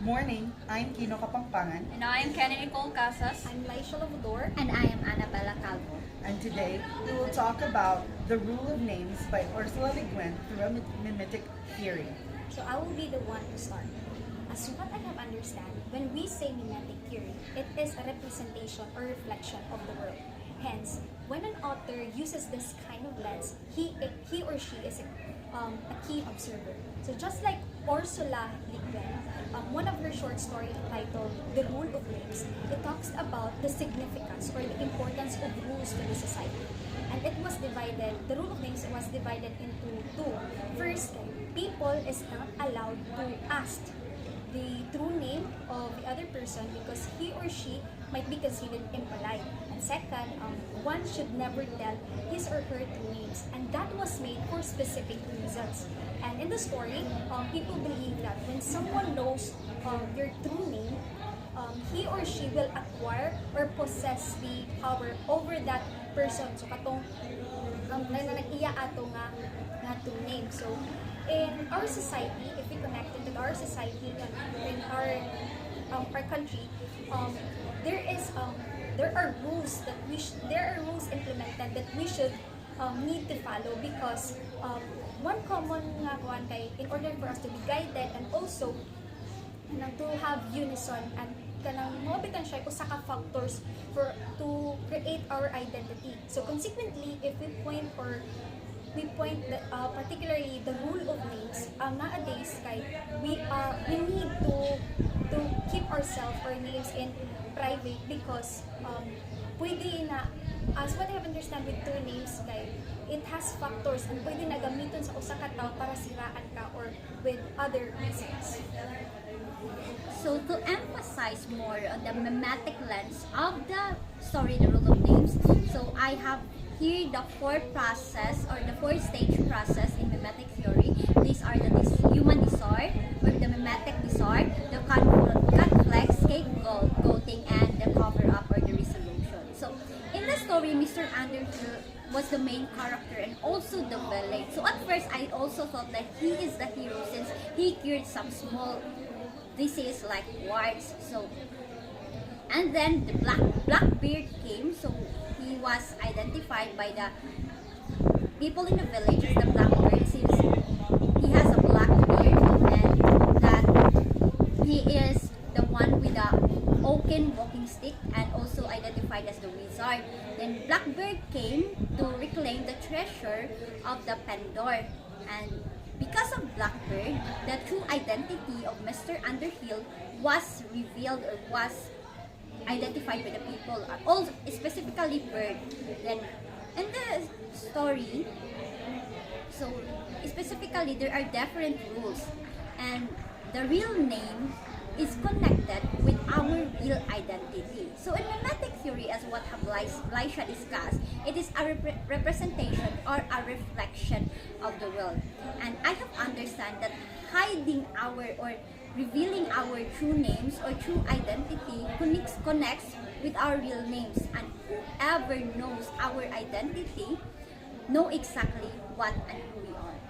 Morning, I'm Kino Capangpangan, And I am Casas. I'm Lavador. And I am Calvo. and today we will talk about The Rule of Names by Ursula Le Guin through a mimetic theory. So I will be the one to start. As what I have understand, when we say mimetic theory, it is a representation or reflection of the world. Hence, when an author uses this kind of lens, he or she is a key observer. So just like Ursula Le Guin, one of her short stories titled The Rule of Names, it talks about the significance or the importance of rules to the society. And it was divided, the rule of names was divided into two. First, people is not allowed to ask the true name of the other person because he or she might be considered impolite. And second, one should never tell his or her true names. And that was made for specific reasons. And in the story, people believe that when someone knows your true name, he or she will acquire or possess the power over that person. So katong nag-iya ato nga true name. So in our society, if we connect it with our society and in our country, there are rules that there are rules implemented that we should need to follow because one common nga kuan kay in order for us to be guided and also to have unison and kanang mabitan siya usa ka factors for to create our identity. So consequently, if we point particularly the rule of names, nowadays kay we need to keep ourselves or names in private because pwede na as what I have understand with two names kay it has factors and pwede na gamiton sa usa ka tawo para siraan ka or with other reasons. So to emphasize more on the mimetic lens of the story, The Rule of Names, so I have here the four stage process in mimetic theory. These are the human disorder, or the mimetic disorder, the conflict, scapegoating, and the cover-up or the resolution. So in the story, Mr. Underhill was the main character and also the villain. So at first, I also thought that he is the hero since he cured some small disease like warts. So and then the Blackbeard came, so he was identified by the people in the village as the Blackbeard since he has a black beard and that he is the one with the oaken walking stick and also identified as the wizard. Then Blackbeard came to reclaim the treasure of the Pandora, and because of Blackbeard, the true identity of Mr. Underhill was revealed or was identified by the people, all specifically Bird. Then in the story, so specifically there are different rules, and the real name is connected with our real identity. So in mimetic theory, as what have Laisha discussed, it is a representation or a reflection of the world. And I have understand that hiding our or revealing our true names or true identity connects with our real names, and whoever knows our identity know exactly what and who we are.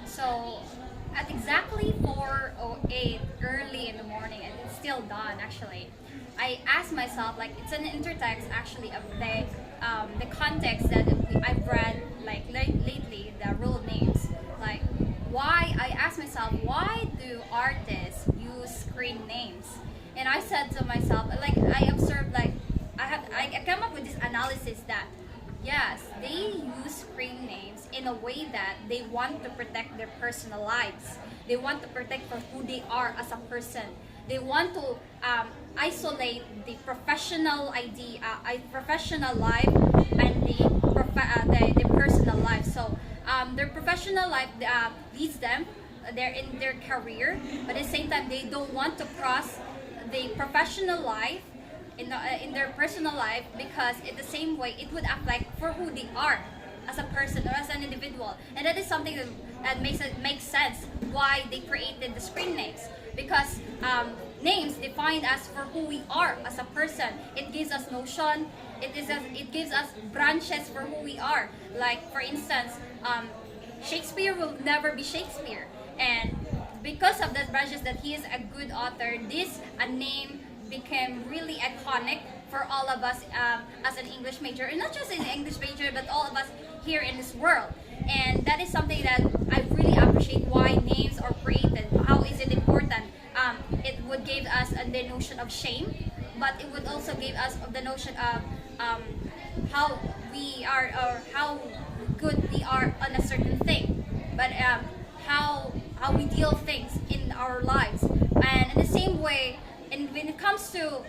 So at exactly 4:08 early in the morning, and it's still dawn actually, I asked myself, like, it's an intertext actually of the context that I've read like lately, the rule of names. Like, why I asked myself, why do artists use screen names? And I said to myself, like, I observed, like, I came up with this analysis that yes, they use screen names in a way that they want to protect their personal lives. They want to protect for who they are as a person. They want to isolate the professional professional life and the personal life. So their professional life leads them. They're in their career, but at the same time, they don't want to cross the professional life in their personal life because in the same way it would affect for who they are as a person or as an individual. And that is something that makes sense why they created the screen names, because names define us for who we are as a person. It gives us notion, it gives us branches for who we are. Like for instance, Shakespeare will never be Shakespeare, and because of that branches that he is a good author, this a name became really iconic for all of us as an English major, and not just an English major, but all of us here in this world. And that is something that I really appreciate why names are created. How is it important? It would give us the notion of shame, but it would also give us the notion of how we are or how good we are on a certain thing, but how we deal things in our lives. And in the same way, and when it comes to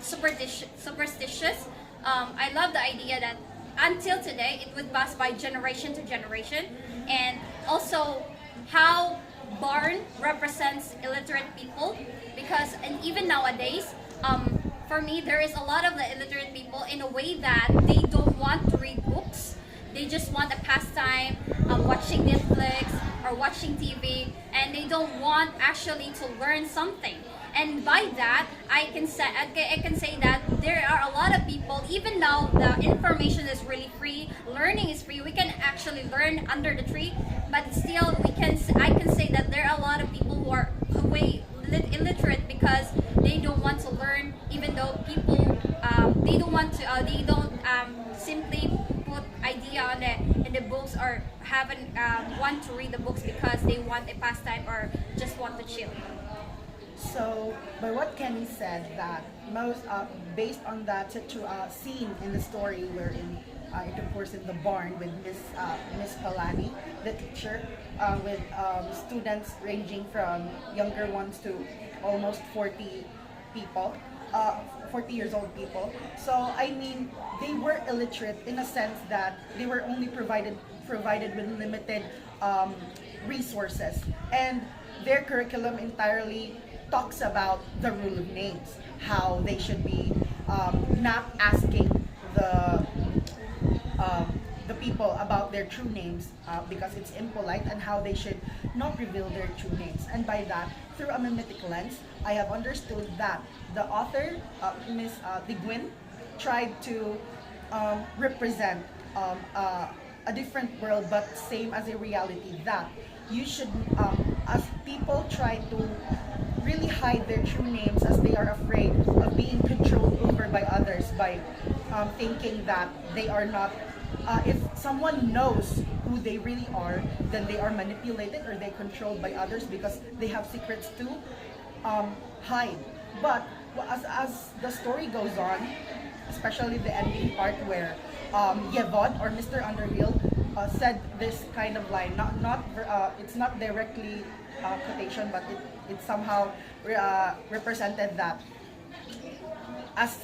superstitious, I love the idea that until today it would pass by generation to generation, and also how barn represents illiterate people, because and even nowadays, for me there is a lot of the illiterate people in a way that they don't want to read books. They just want a pastime, watching Netflix or watching TV, and they don't want actually to learn something. And by that, I can say that there are a lot of people, even though the information is really free, learning is free, we can actually learn under the tree, but still I can say that there are a lot of people who are way illiterate because they don't want to learn, even though people they don't want to they don't simply put idea on in the books, or haven't want to read the books because they want a pastime or just want to chill. So, by what Kenny said, that most based on that scene in the story wherein it occurs in the barn with Miss Palani, the teacher, with students ranging from younger ones to almost 40 people, 40 years old people. So I mean, they were illiterate in a sense that they were only provided with limited resources, and their curriculum entirely talks about the rule of names, how they should be not asking the people about their true names because it's impolite, and how they should not reveal their true names. And by that, through a mimetic lens, I have understood that the author, Miss De Guin, tried to represent a different world, but same as a reality, that you should, as people try to really hide their true names, as they are afraid of being controlled over by others, by thinking that they are not, if someone knows who they really are, then they are manipulated or they're controlled by others because they have secrets to hide. But as the story goes on, especially the ending part where Yevon or Mr. Underhill said this kind of line, it's not directly quotation, but it somehow represented that as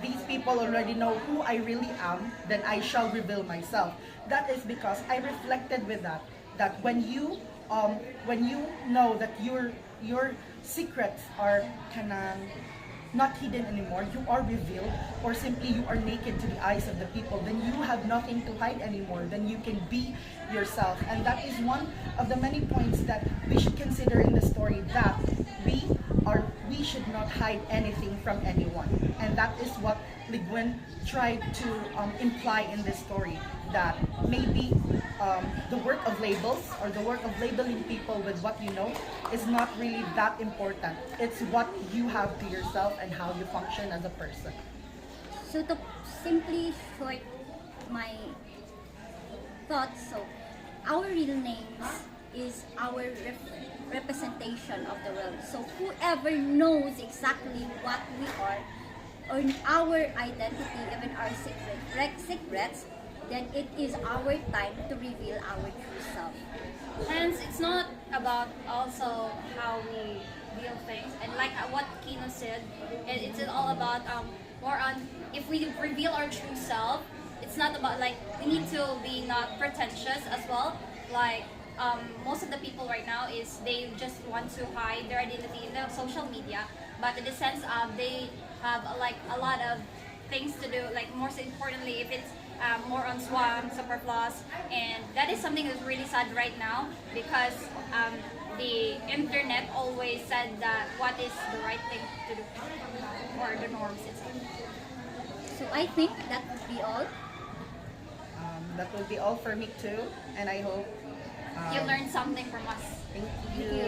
these people already know who I really am, then I shall reveal myself. That is because I reflected with that when you know that your secrets are not hidden anymore, you are revealed, or simply you are naked to the eyes of the people, then you have nothing to hide anymore, then you can be yourself. And that is one of the many points that we should consider in the story, that we should not hide anything from anyone. And that is what Le Guin tried to imply in this story, that maybe the work of labels, or the work of labeling people with what you know, is not really that important. It's what you have to yourself and how you function as a person. So to simply short my thoughts, so our real names is our representation of the world. So whoever knows exactly what we are, or our identity, even our secrets, then it is our time to reveal our true self. Hence, it's not about also how we deal things, and like what Kino said, it's all about more on, if we reveal our true self, it's not about, like, we need to be not pretentious as well. Like most of the people right now is they just want to hide their identity in the social media, but in the sense of they have like a lot of things to do, like most importantly if it's more on swam, superfluous, and that is something that's really sad right now, because the internet always said that what is the right thing to do, or the norms itself. So I think that would be all. That will be all for me too, and I hope You learned something from us. thank Thank you. you.